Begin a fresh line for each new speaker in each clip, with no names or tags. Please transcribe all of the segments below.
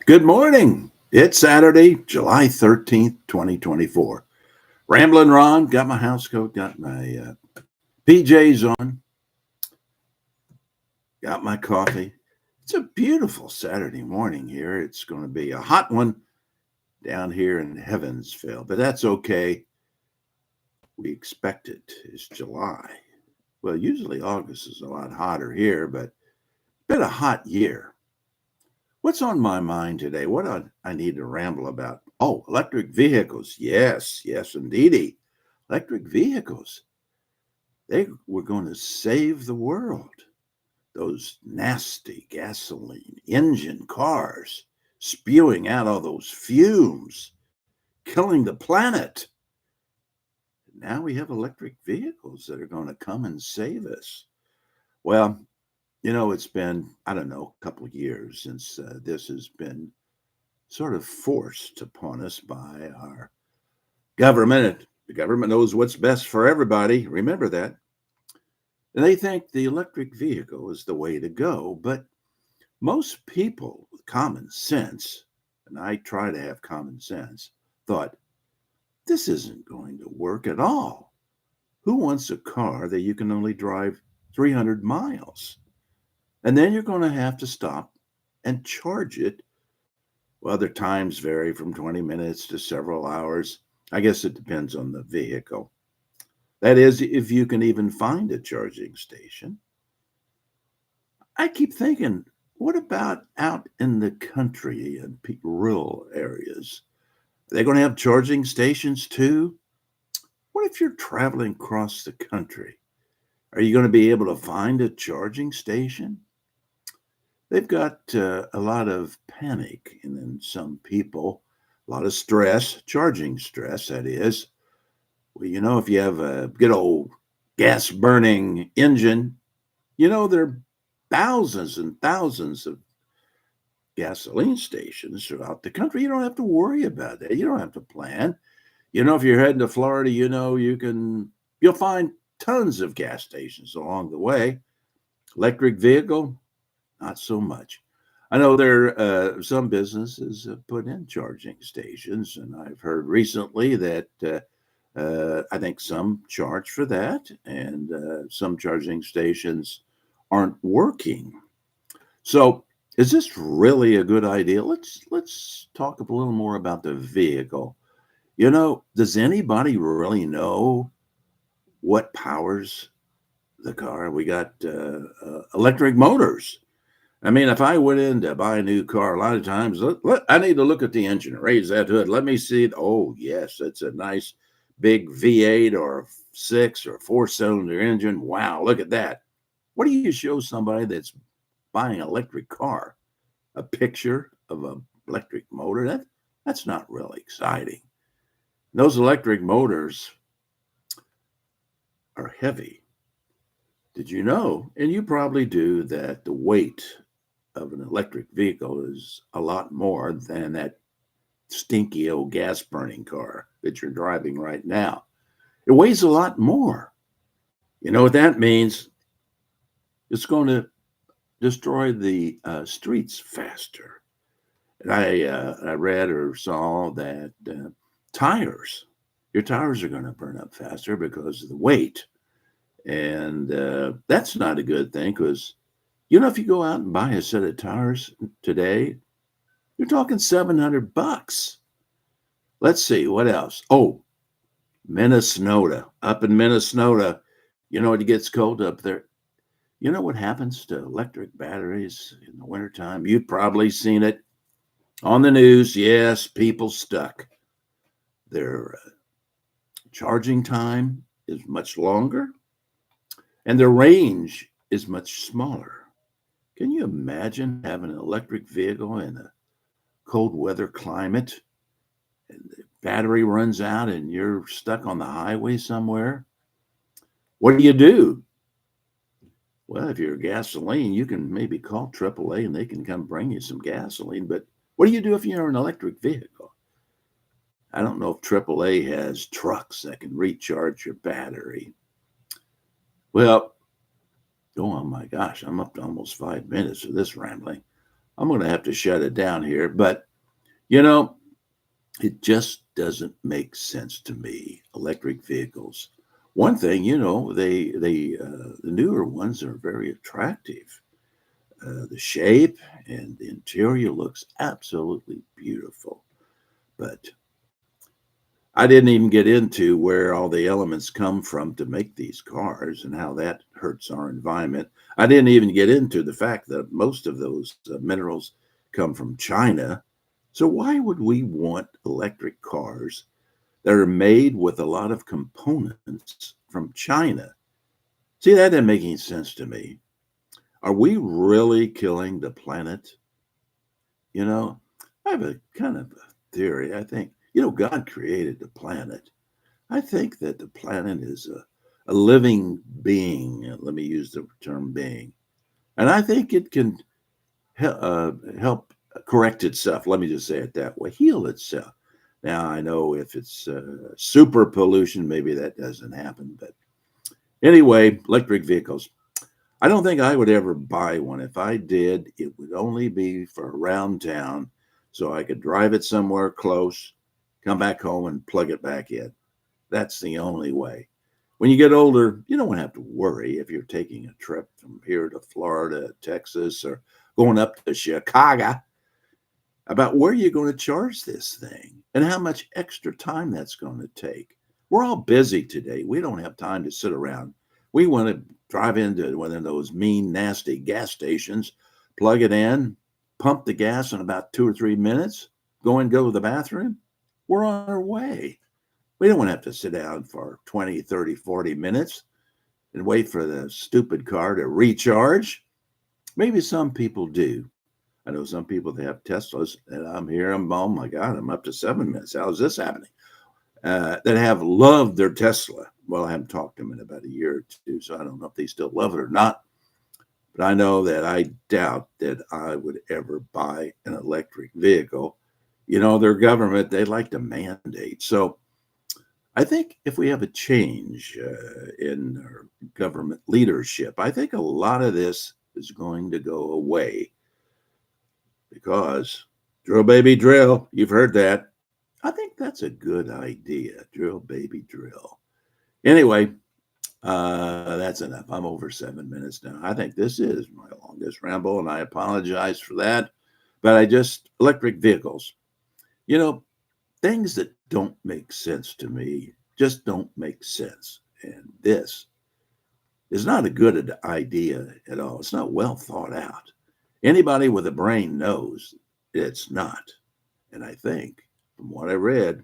Good morning. It's Saturday, July 13th, 2024. Ramblin' Ron, got my house coat, got my PJs on, got my coffee. It's a beautiful Saturday morning here. It's going to be a hot one down here in Heavensville, but that's okay. We expect it. It's July. Well, usually August is a lot hotter here, but it's been a hot year. What's on my mind today? What I need to ramble about? Oh, electric vehicles. Yes, indeedy. Electric vehicles. They were going to save the world. Those nasty gasoline engine cars spewing out all those fumes, killing the planet. Now we have electric vehicles that are going to come and save us. Well, it's been, I don't know, a couple of years since this has been sort of forced upon us by our government. The government knows what's best for everybody. Remember that. And they think the electric vehicle is the way to go. But most people with common sense, and I try to have common sense, thought this isn't going to work at all. Who wants a car that you can only drive 300 miles? And then you're going to have to stop and charge it. Well, their times vary from 20 minutes to several hours. I guess it depends on the vehicle. That is, if you can even find a charging station. I keep thinking, what about out in the country and rural areas? Are they going to have charging stations too? What if you're traveling across the country? Are you going to be able to find a charging station? They've got a lot of panic in some people, a lot of stress, charging stress, that is. Well, if you have a good old gas burning engine, there are thousands and thousands of gasoline stations throughout the country. You don't have to worry about that. You don't have to plan. If you're heading to Florida, you'll find tons of gas stations along the way. Electric vehicle, not so much. I know there some businesses have put in charging stations, and I've heard recently that I think some charge for that, and some charging stations aren't working. So, is this really a good idea? Let's talk a little more about the vehicle. Does anybody really know what powers the car? We got electric motors. I mean, if I went in to buy a new car, a lot of times I need to look at the engine, raise that hood. Let me see it. Oh, yes, it's a nice big V8 or 6 or 4-cylinder engine. Wow, look at that. What do you show somebody that's buying an electric car? A picture of an electric motor? That's not really exciting. Those electric motors are heavy. Did you know, and you probably do, that the weight of an electric vehicle is a lot more than that stinky old gas burning car that you're driving right now? It weighs a lot more. You know what that means? It's going to destroy the streets faster. And I read or saw that your tires are going to burn up faster because of the weight. And that's not a good thing, because if you go out and buy a set of tires today, you're talking $700. Let's see, what else? Oh, Minnesota. Up in Minnesota, it gets cold up there. You know what happens to electric batteries in the wintertime? You've probably seen it on the news. Yes, people stuck. Their charging time is much longer, and their range is much smaller. Can you imagine having an electric vehicle in a cold weather climate, and the battery runs out and you're stuck on the highway somewhere? What do? Well, if you're gasoline, you can maybe call AAA and they can come bring you some gasoline. But what do you do if you're an electric vehicle? I don't know if AAA has trucks that can recharge your battery. Well, oh my gosh, I'm up to almost 5 minutes of this rambling. I'm going to have to shut it down here. But, you know, it just doesn't make sense to me. Electric vehicles. One thing, the newer ones are very attractive. The shape and the interior looks absolutely beautiful. But I didn't even get into where all the elements come from to make these cars and how that hurts our environment. I didn't even get into the fact that most of those minerals come from China. So, why would we want electric cars that are made with a lot of components from China? See, that didn't make any sense to me. Are we really killing the planet? You know, I have a kind of a theory. I think, God created the planet. I think that the planet is a living being. Let me use the term being. And I think it can help correct itself. Let me just say it that way, heal itself. Now, I know if it's super pollution, maybe that doesn't happen. But anyway, electric vehicles. I don't think I would ever buy one. If I did, it would only be for around town so I could drive it somewhere close, come back home and plug it back in. That's the only way. When you get older, you don't have to worry if you're taking a trip from here to Florida, Texas, or going up to Chicago about where you're going to charge this thing and how much extra time that's going to take. We're all busy today. We don't have time to sit around. We want to drive into one of those mean, nasty gas stations, plug it in, pump the gas in about 2 or 3 minutes, go to the bathroom. We're on our way. We don't want to have to sit down for 20, 30, 40 minutes and wait for the stupid car to recharge. Maybe some people do. I know some people that have Teslas, and I'm here. Oh my God, I'm up to 7 minutes. How is this happening? That have loved their Tesla. Well, I haven't talked to them in about a year or two, so I don't know if they still love it or not. But I know that I doubt that I would ever buy an electric vehicle. Their government, they like to mandate. So I think if we have a change in our government leadership, I think a lot of this is going to go away because drill, baby, drill. You've heard that. I think that's a good idea. Drill, baby, drill. Anyway, that's enough. I'm over 7 minutes now. I think this is my longest ramble, and I apologize for that. But electric vehicles, you know, things that don't make sense to me just don't make sense. And this is not a good idea at all. It's not well thought out. Anybody with a brain knows it's not. And I think, from what I read,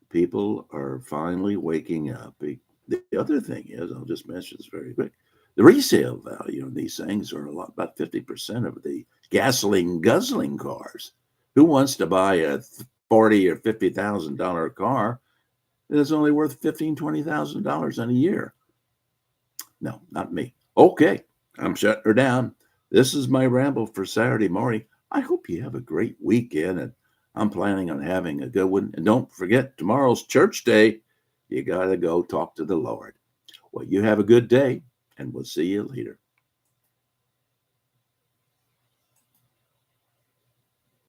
people are finally waking up. The other thing is, I'll just mention this very quick. The resale value of these things are about 50% of the gasoline guzzling cars. Who wants to buy a $40,000 or $50,000 car that's only worth $15,000-$20,000 in a year? No, not me. Okay, I'm shutting her down. This is my ramble for Saturday morning. I hope you have a great weekend, and I'm planning on having a good one. And don't forget, tomorrow's church day. You got to go talk to the Lord. Well, you have a good day, and we'll see you later.